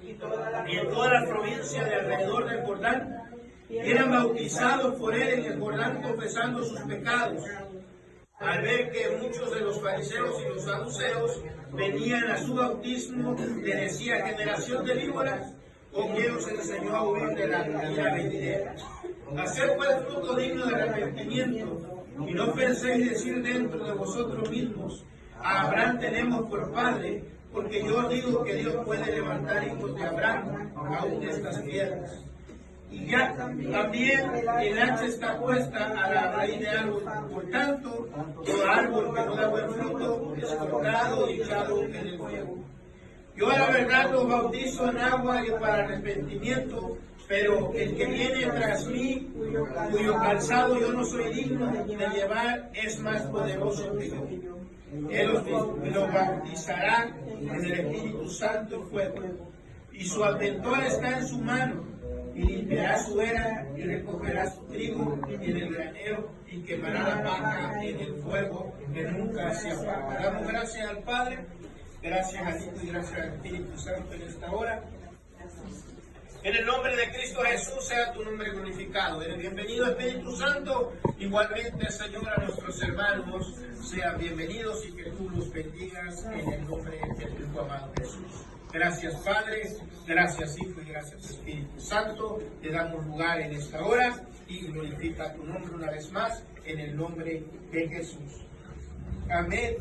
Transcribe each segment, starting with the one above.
y en toda la provincia de alrededor del Jordán, y eran bautizados por él en el Jordán confesando sus pecados. Al ver que muchos de los fariseos y los saduceos venían a su bautismo, le decía: generación de víboras, ¿o quién os enseñó a huir de la ira venidera? Haced pues fruto digno de arrepentimiento, y no penséis decir dentro de vosotros mismos: a Abraham tenemos por padre, porque yo os digo que Dios puede levantar hijos de Abraham aún de estas piedras. Y ya también el hacha está puesta a la raíz de árbol. Por tanto, todo árbol que no da buen fruto es cortado y echado en el fuego. Yo a la verdad los bautizo en agua y para arrepentimiento, pero el que viene tras mí, cuyo calzado yo no soy digno de llevar, es más poderoso que yo. Él los bautizará en el Espíritu Santo y fuego, y su aventor está en su mano, y limpiará su era y recogerá su trigo en el granero y quemará la paja en el fuego que nunca se apaga. Damos gracias al Padre, gracias al Hijo y gracias al Espíritu Santo en esta hora. En el nombre de Cristo Jesús sea tu nombre glorificado. Eres bienvenido, Espíritu Santo. Igualmente, Señor, a nuestros hermanos sean bienvenidos y que tú los bendigas en el nombre de tu amado Jesús. Gracias, Padre, gracias, Hijo y gracias, Espíritu Santo. Te damos lugar en esta hora y glorifica tu nombre una vez más en el nombre de Jesús. Amén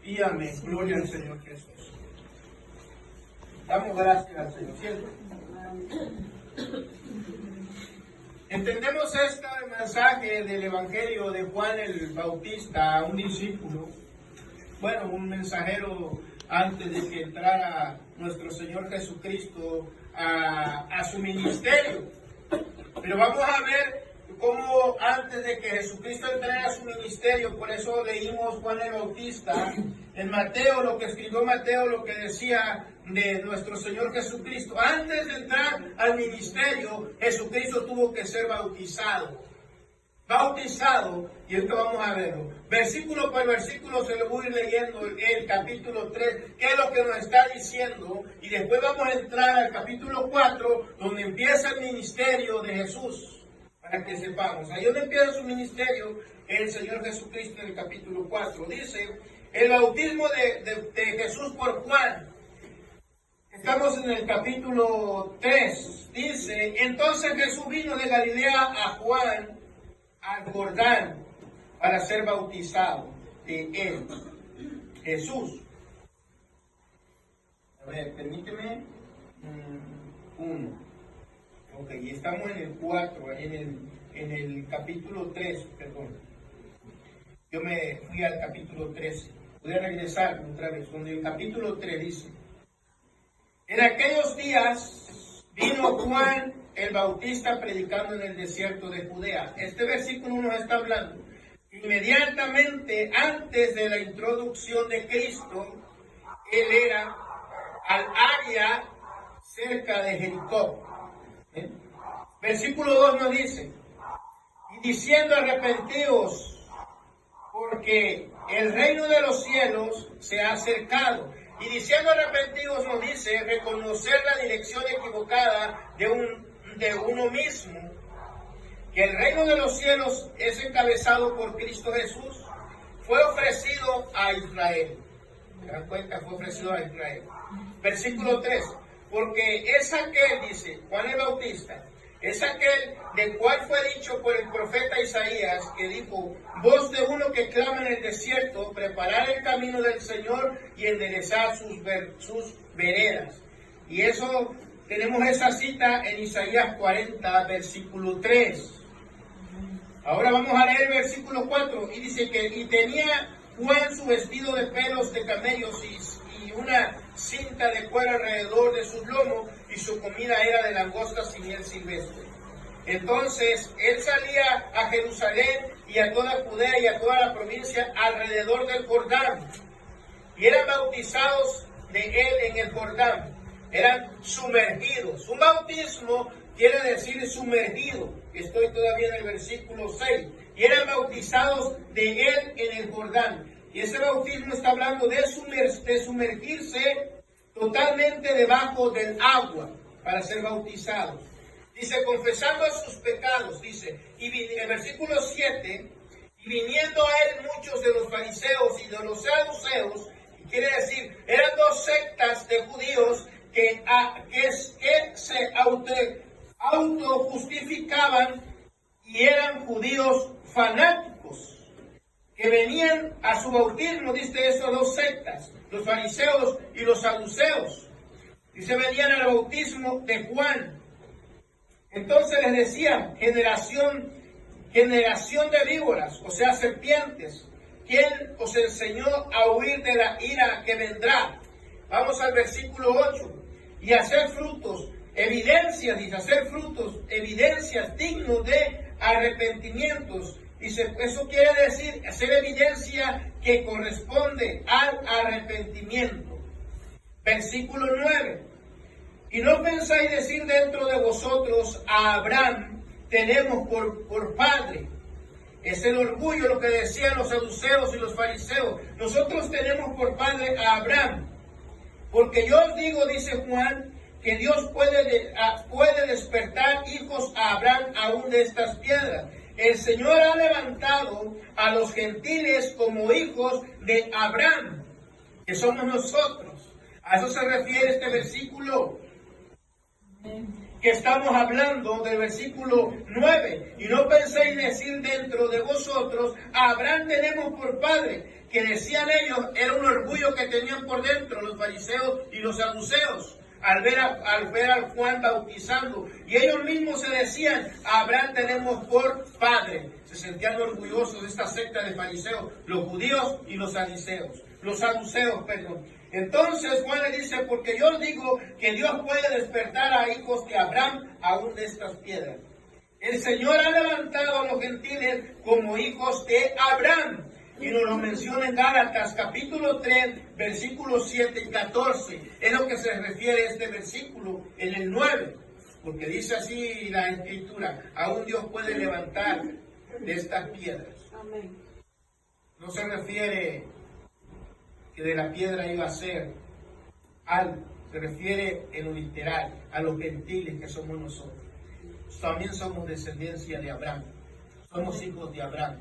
y amén. Gloria al Señor Jesús. Damos gracias al Señor. ¿Cierto? Entendemos este mensaje del Evangelio de Juan el Bautista, un discípulo, un mensajero antes de que entrara nuestro Señor Jesucristo a su ministerio. Pero vamos a ver cómo antes de que Jesucristo entrara a su ministerio, por eso leímos Juan el Bautista, en Mateo, lo que escribió Mateo, lo que decía de nuestro Señor Jesucristo. Antes de entrar al ministerio, Jesucristo tuvo que ser bautizado. Y esto vamos a verlo. Versículo por versículo se lo voy a ir leyendo el capítulo 3, qué es lo que nos está diciendo. Y después vamos a entrar al capítulo 4, donde empieza el ministerio de Jesús. Para que sepamos. Ahí donde empieza su ministerio, el Señor Jesucristo en el capítulo 4. Dice, el bautismo de Jesús por Juan. Estamos en el capítulo 3. Dice, entonces Jesús vino de Galilea a Juan, al Jordán, para ser bautizado de él. Jesús. A ver, permíteme. Ok, y estamos en el 4, en el capítulo 3, perdón. Yo me fui al capítulo 13. Voy a regresar otra vez, donde el capítulo 3 dice, en aquellos días vino Juan el Bautista predicando en el desierto de Judea. Este versículo nos está hablando. Inmediatamente antes de la introducción de Cristo, él era al área cerca de Jericó. Versículo 2 nos dice, y diciendo arrepentíos, porque el reino de los cielos se ha acercado. Y diciendo arrepentidos nos dice reconocer la dirección equivocada de uno mismo, que el reino de los cielos es encabezado por Cristo Jesús, fue ofrecido a Israel. ¿Se dan cuenta? Fue ofrecido a Israel. Versículo 3, porque es aquel, dice Juan el Bautista, es aquel del cual fue dicho por el profeta Isaías, que dijo, voz de uno que clama en el desierto, preparar el camino del Señor y enderezar sus veredas. Y eso, tenemos esa cita en Isaías 40, versículo 3. Ahora vamos a leer el versículo 4, y dice que, y tenía Juan su vestido de pelos de camellos y una cinta de cuero alrededor de sus lomos, y su comida era de langostas y miel silvestre. Entonces él salía a Jerusalén y a toda Judea y a toda la provincia alrededor del Jordán, y eran bautizados de él en el Jordán, eran sumergidos. Un bautismo quiere decir sumergido. Estoy todavía en el versículo 6. Y eran bautizados de él en el Jordán. Y ese bautismo está hablando de sumergirse totalmente debajo del agua para ser bautizados. Dice, confesando sus pecados, dice, y el versículo 7, y viniendo a él muchos de los fariseos y de los saduceos, quiere decir, eran dos sectas de judíos que se auto-justificaban y eran judíos fanáticos, que venían a su bautismo, dice esos dos sectas, los fariseos y los saduceos. Dice, venían al bautismo de Juan. Entonces les decían, generación de víboras, o sea, serpientes, ¿quién os enseñó a huir de la ira que vendrá? Vamos al versículo 8. Y hacer frutos, evidencias, dice, hacer frutos, evidencias dignos de arrepentimientos. Dice, eso quiere decir hacer evidencia que corresponde al arrepentimiento. Versículo 9. Y no pensáis decir dentro de vosotros, a Abraham tenemos por padre. Es el orgullo lo que decían los saduceos y los fariseos. Nosotros tenemos por padre a Abraham. Porque yo os digo, dice Juan, que Dios puede despertar hijos a Abraham aún de estas piedras. El Señor ha levantado a los gentiles como hijos de Abraham, que somos nosotros. A eso se refiere este versículo que estamos hablando, del versículo 9. Y no penséis decir dentro de vosotros, a Abraham tenemos por padre, que decían ellos, era un orgullo que tenían por dentro los fariseos y los saduceos, al ver a Juan bautizando. Y ellos mismos se decían, a Abraham tenemos por padre. Se sentían orgullosos de esta secta de fariseos, los judíos y los saduceos. Entonces Juan le dice, porque yo os digo que Dios puede despertar a hijos de Abraham aún de estas piedras. El Señor ha levantado a los gentiles como hijos de Abraham. Y nos lo menciona en Gálatas capítulo 3, versículos 7 y 14. Es lo que se refiere a este versículo en el 9. Porque dice así la Escritura, aún Dios puede levantar de estas piedras. Amén. No se refiere que de la piedra iba a ser algo. Se refiere en lo literal a los gentiles que somos nosotros. También somos descendencia de Abraham. Somos hijos de Abraham.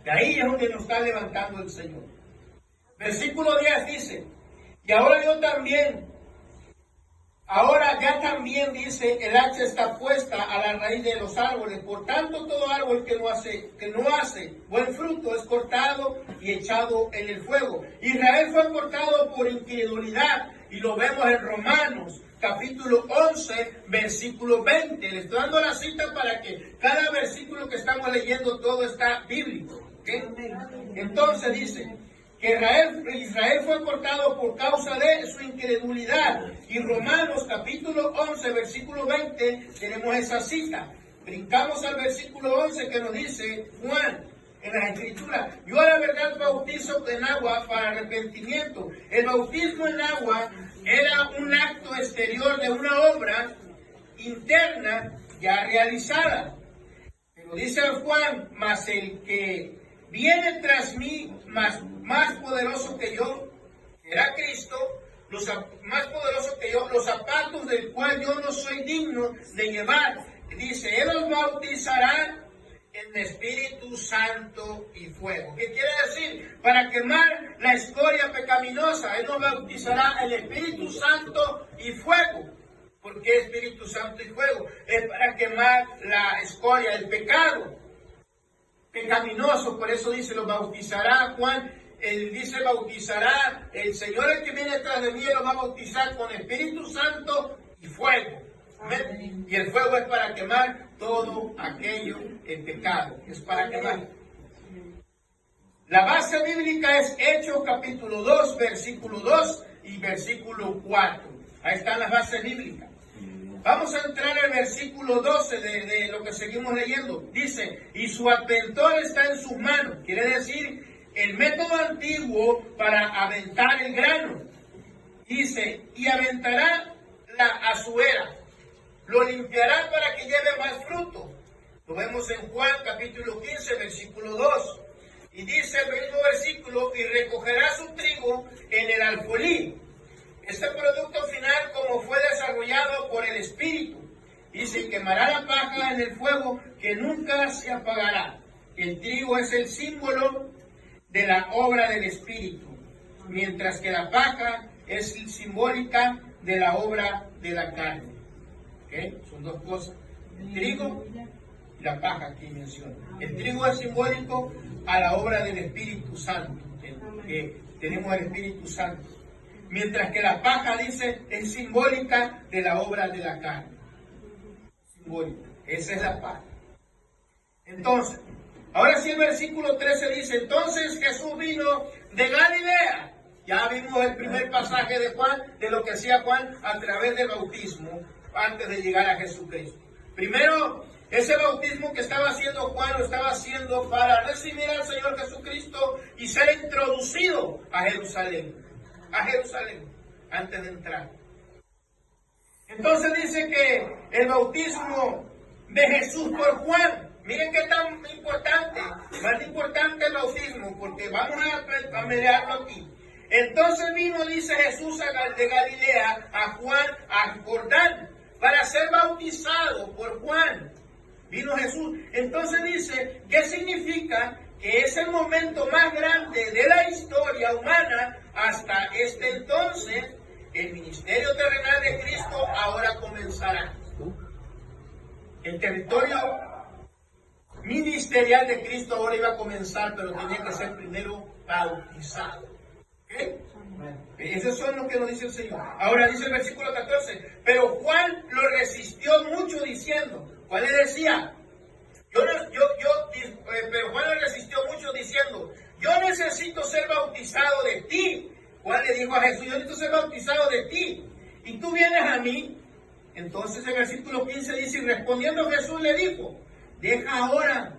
De ahí es donde nos está levantando el Señor. Versículo 10 dice, y ahora ya también dice, el hacha está puesta a la raíz de los árboles. Por tanto, todo árbol que no hace buen fruto es cortado y echado en el fuego. Israel fue cortado por incredulidad, y lo vemos en Romanos capítulo 11, versículo 20. Le estoy dando la cita para que cada versículo que estamos leyendo todo está bíblico. ¿Okay? Entonces dice que Israel fue cortado por causa de su incredulidad. Y Romanos capítulo 11, versículo 20, tenemos esa cita. Brincamos al versículo 11 que nos dice Juan en las Escrituras, yo a la verdad bautizo en agua para arrepentimiento. El bautismo en agua era un acto exterior de una obra interna ya realizada. Pero dice Juan, mas el que viene tras mí, más poderoso que yo, era Cristo, más poderoso que yo, los zapatos del cual yo no soy digno de llevar. Dice, Él los bautizará en Espíritu Santo y fuego. ¿Qué quiere decir? Para quemar la escoria pecaminosa, Él nos bautizará en Espíritu Santo y fuego. ¿Por qué Espíritu Santo y fuego? Es para quemar la escoria, el pecado pecaminoso. Por eso dice, los bautizará Juan. Él dice, bautizará el Señor, el que viene detrás de mí, lo va a bautizar con Espíritu Santo y fuego. ¿Ven? Y el fuego es para quemar todo aquello en pecado. Es para quemar. La base bíblica es Hechos capítulo 2, versículo 2 y versículo 4. Ahí están las bases bíblicas. Vamos a entrar al versículo 12 de lo que seguimos leyendo. Dice, y su adventor está en sus manos. Quiere decir, el método antiguo para aventar el grano. Dice, y aventará la azuera. Lo limpiará para que lleve más fruto. Lo vemos en Juan capítulo 15, versículo 2. Y dice el mismo versículo, y recogerá su trigo en el alfolí, Este producto final, como fue desarrollado por el Espíritu, dice, quemará la paja en el fuego que nunca se apagará. El trigo es el símbolo de la obra del Espíritu, mientras que la paja es simbólica de la obra de la carne. ¿Okay? Son dos cosas. El trigo y la paja aquí menciona. El trigo es simbólico a la obra del Espíritu Santo, que tenemos el Espíritu Santo. Mientras que la paja, dice, es simbólica de la obra de la carne. Simbólica. Esa es la paja. Entonces, ahora sí el versículo 13 dice, entonces Jesús vino de Galilea. Ya vimos el primer pasaje de Juan, de lo que hacía Juan a través del bautismo, antes de llegar a Jesucristo. Primero, ese bautismo que estaba haciendo Juan, lo estaba haciendo para recibir al Señor Jesucristo y ser introducido a Jerusalén, antes de entrar. Entonces dice que el bautismo de Jesús por Juan, miren qué tan importante, más importante el bautismo, porque vamos a mirarlo aquí. Entonces vino, dice Jesús de Galilea, a Juan, a Jordán, para ser bautizado por Juan. Vino Jesús. Entonces dice, ¿qué significa? Que es el momento más grande de la historia humana hasta este entonces. El ministerio terrenal de Cristo ahora comenzará. El territorio ministerial de Cristo ahora iba a comenzar, pero tenía que ser primero bautizado. ¿Okay? Eso es lo que nos dice el Señor. Ahora dice el versículo 14, pero Juan lo resistió mucho diciendo, Juan le decía, pero Juan le resistió mucho diciendo, yo necesito ser bautizado de ti. Juan le dijo a Jesús, yo necesito ser bautizado de ti, y tú vienes a mí. Entonces el versículo 15 dice, y respondiendo Jesús le dijo, deja ahora,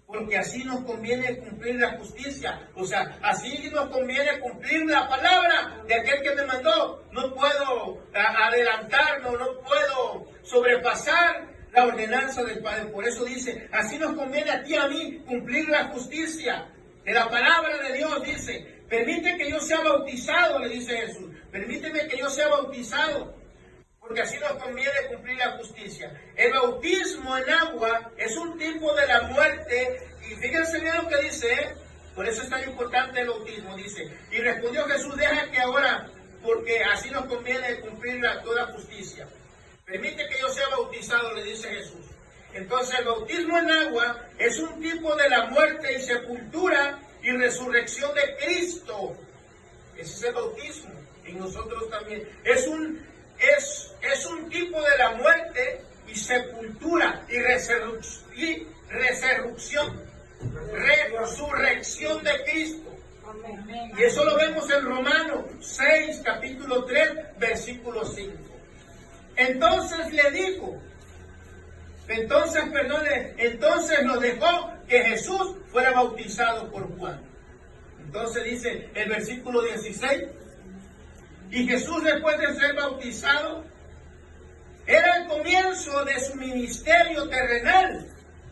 porque así nos conviene cumplir la justicia. O sea, así nos conviene cumplir la palabra de aquel que me mandó. No puedo adelantarme, no puedo sobrepasar la ordenanza del Padre. Por eso dice, así nos conviene a ti y a mí cumplir la justicia de la palabra de Dios. Dice, permite que yo sea bautizado, le dice Jesús. Permíteme que yo sea bautizado, porque así nos conviene cumplir la justicia. El bautismo en agua es un tipo de la muerte, y fíjense bien lo que dice, por eso es tan importante el bautismo, dice, y respondió Jesús, deja que ahora, porque así nos conviene cumplir toda justicia. Permite que yo sea bautizado, le dice Jesús. Entonces el bautismo en agua es un tipo de la muerte y sepultura y resurrección de Cristo. Ese es el bautismo, y nosotros también. Es un tipo de la muerte y sepultura y resurrección de Cristo. Y eso lo vemos en Romanos 6, capítulo 3, versículo 5. Entonces le dijo, entonces nos dejó que Jesús fuera bautizado por Juan. Entonces dice el versículo 16, y Jesús, después de ser bautizado, era el comienzo de su ministerio terrenal.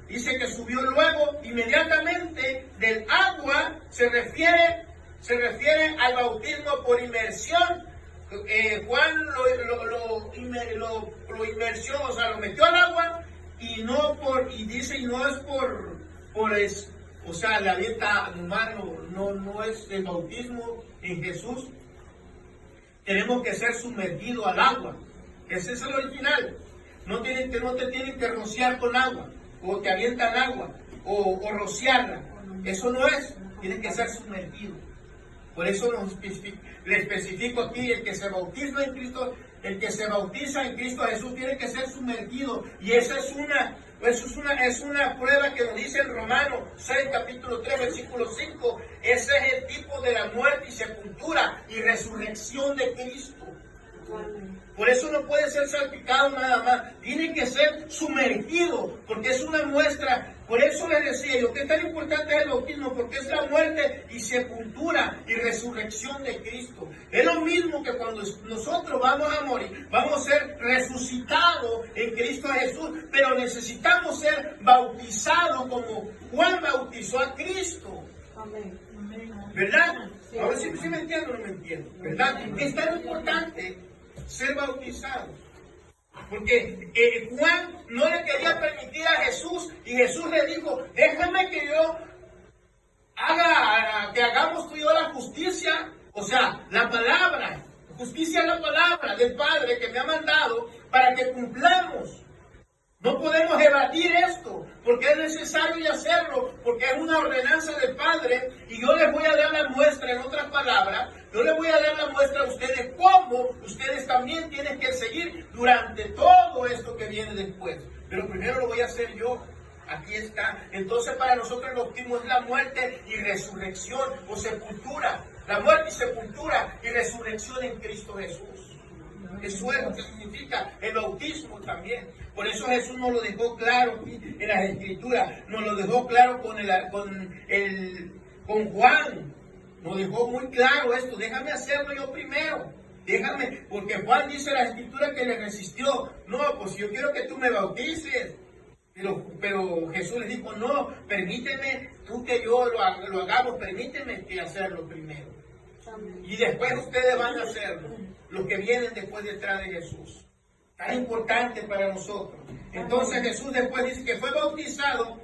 Dice que subió luego, inmediatamente, del agua. Se refiere al bautismo por inmersión. Juan lo inmersió, o sea, lo metió al agua, y no es o sea, la dieta humana, no es el bautismo en Jesús. Tenemos que ser sumergidos al agua. Ese es el original. No te tienen que rociar con agua, o te avientan agua, o rociarla. Eso no es. Tienen que ser sumergidos. Por eso le especifico aquí, el que se bautiza en Cristo, Jesús tiene que ser sumergido. Y esa es una prueba que nos dice en Romanos 6, capítulo 3, versículo 5. Ese es el tipo de la muerte y sepultura y resurrección de Cristo. Por eso no puede ser salpicado nada más. Tiene que ser sumergido, porque es una muestra. Por eso les decía yo que tan importante es el bautismo, porque es la muerte y sepultura y resurrección de Cristo. Es lo mismo que cuando nosotros vamos a morir, vamos a ser resucitados en Cristo Jesús, pero necesitamos ser bautizados como Juan bautizó a Cristo. Amén. ¿Verdad? Ahora sí me entiendo o no me entiendo. ¿Verdad? Es tan importante ser bautizados. Porque Juan no le quería permitir a Jesús y Jesús le dijo, déjame que yo que hagamos tú y yo la justicia, o sea, la palabra, justicia es la palabra del Padre que me ha mandado para que cumplamos. No podemos evadir esto, porque es necesario hacerlo, porque es una ordenanza del Padre, y yo les voy a dar la muestra, en otras palabras, yo les voy a dar la muestra a ustedes cómo ustedes también tienen que seguir durante todo esto que viene después. Pero primero lo voy a hacer yo. Aquí está. Entonces para nosotros el bautismo es la muerte y resurrección o sepultura. La muerte y sepultura y resurrección en Cristo Jesús. Eso es lo que significa el bautismo también. Por eso Jesús nos lo dejó claro en las Escrituras. Nos lo dejó claro con Juan. Nos dejó muy claro esto. Déjame hacerlo yo primero. Déjame, porque Juan dice en las Escrituras que le resistió. No, pues yo quiero que tú me bautices. Pero Jesús le dijo, no, permíteme, tú que yo lo hagamos, permíteme que hacerlo primero. Y después ustedes van a hacerlo, los que vienen después detrás de Jesús. Tan importante para nosotros. Entonces Jesús después dice que fue bautizado,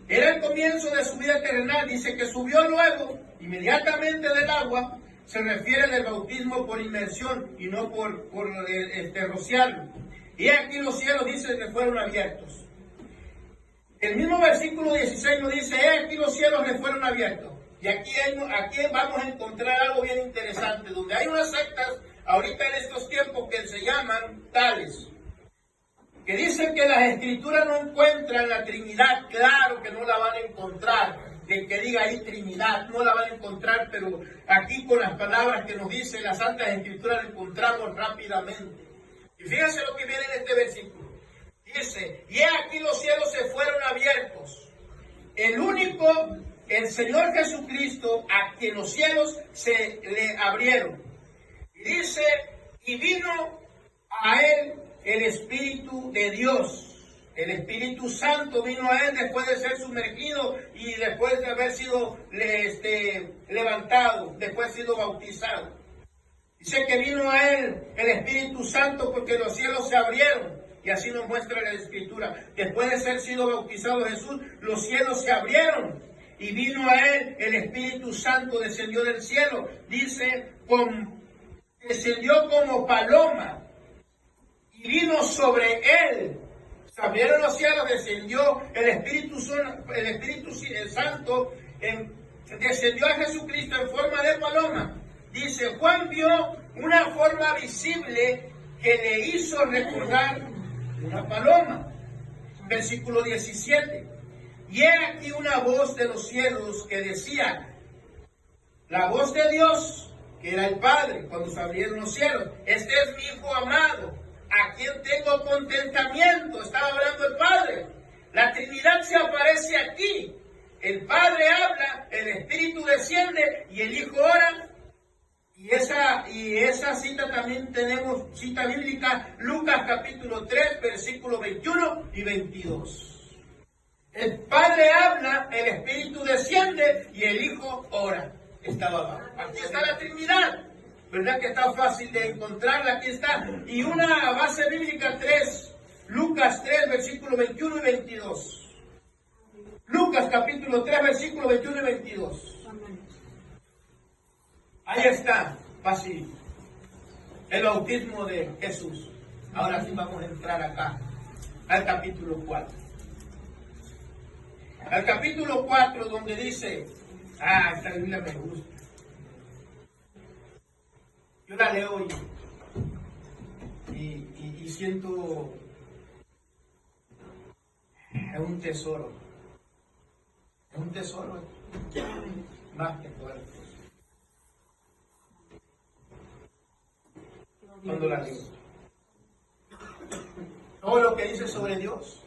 era el comienzo de su vida terrenal, dice que subió luego, inmediatamente del agua, se refiere del bautismo por inmersión y no por rociarlo. Y aquí los cielos dice que fueron abiertos. El mismo versículo 16 nos dice, aquí los cielos le fueron abiertos. Y aquí vamos a encontrar algo bien interesante, donde hay unas sectas, ahorita en estos tiempos, que se llaman tales, que dicen que las Escrituras no encuentran la Trinidad. Claro que no la van a encontrar, el que diga ahí Trinidad, no la van a encontrar, pero aquí con las palabras que nos dice las Santas Escrituras la encontramos rápidamente. Y fíjense lo que viene en este versículo. Dice, y aquí los cielos se fueron abiertos. El Señor Jesucristo, a quien los cielos se le abrieron. Y dice, y vino a él el Espíritu de Dios. El Espíritu Santo vino a él después de ser sumergido y después de haber sido levantado, después de sido bautizado. Dice que vino a él el Espíritu Santo porque los cielos se abrieron. Y así nos muestra la Escritura. Después de ser sido bautizado Jesús, los cielos se abrieron. Y vino a él el Espíritu Santo, descendió del cielo. Dice, descendió como paloma. Y vino sobre él. Se abrieron los cielos, descendió el Espíritu Santo, descendió a Jesucristo en forma de paloma. Dice, Juan vio una forma visible que le hizo recordar una paloma. Versículo 17. Y he aquí una voz de los cielos que decía, la voz de Dios, que era el Padre, cuando se abrieron los cielos, este es mi Hijo amado, a quien tengo contentamiento. Estaba hablando el Padre. La Trinidad se aparece aquí. El Padre habla, el Espíritu desciende y el Hijo ora. Y esa cita también tenemos, cita bíblica, Lucas capítulo 3, versículos 21 y 22. El Padre habla, el Espíritu desciende y el Hijo ora. Estaba abajo. Aquí está la Trinidad. ¿Verdad que está fácil de encontrarla? Aquí está. Y una base bíblica 3, Lucas 3, versículos 21 y 22. Lucas capítulo 3, versículos 21 y 22. Ahí está, fácil. El bautismo de Jesús. Ahora sí vamos a entrar acá, al capítulo 4. Al capítulo 4 donde dice, esta Biblia me gusta. Yo la leo y siento, es un tesoro. Es un tesoro, más que todas las cosas. Cuando la leo. Todo lo que dice sobre Dios.